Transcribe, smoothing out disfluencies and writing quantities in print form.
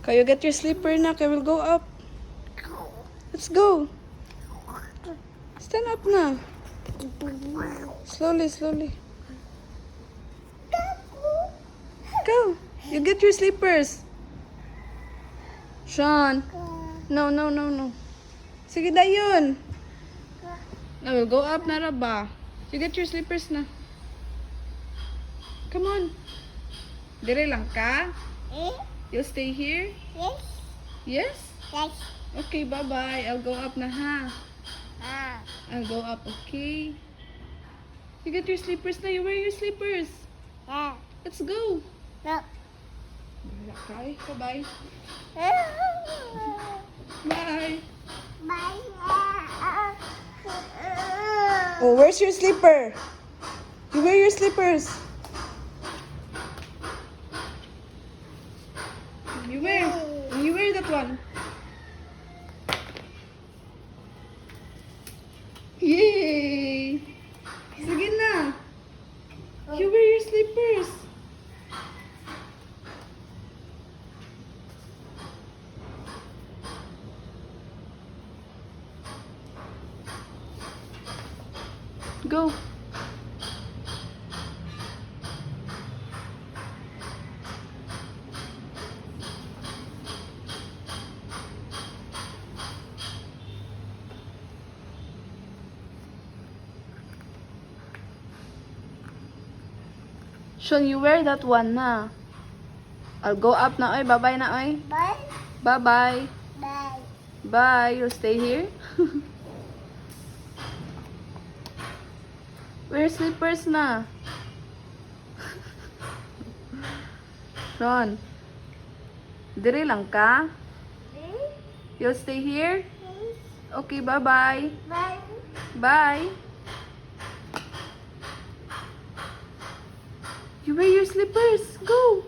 Kayo get your slipper na. Kaya we'll go up. Let's go. Stand up na. Slowly, slowly. Go. You get your slippers. Sean. No, no, no, no. Sige, dayon. Now we'll go up na ba. You get your slippers na. Come on. Dire lang ka? You'll stay here? Yes. Yes? Yes. Okay, bye-bye. I'll go up na ha. Ah. I'll go up, okay? You get your slippers na. You wear your slippers. Yeah. Let's go. No. Okay, bye-bye. Bye. Bye. Oh, where's your slipper? You wear your slippers. You wear that one. Yay! Sige na. You wear your slippers. Go. Sean, you wear that one na. I'll go up na, oy. Bye-bye na, oy. Bye. Bye-bye. Bye. Bye. You'll stay here? Wear slippers na. Sean. Dire lang ka? You'll stay here? Okay, bye-bye. Bye. Bye. You wear your slippers. Go.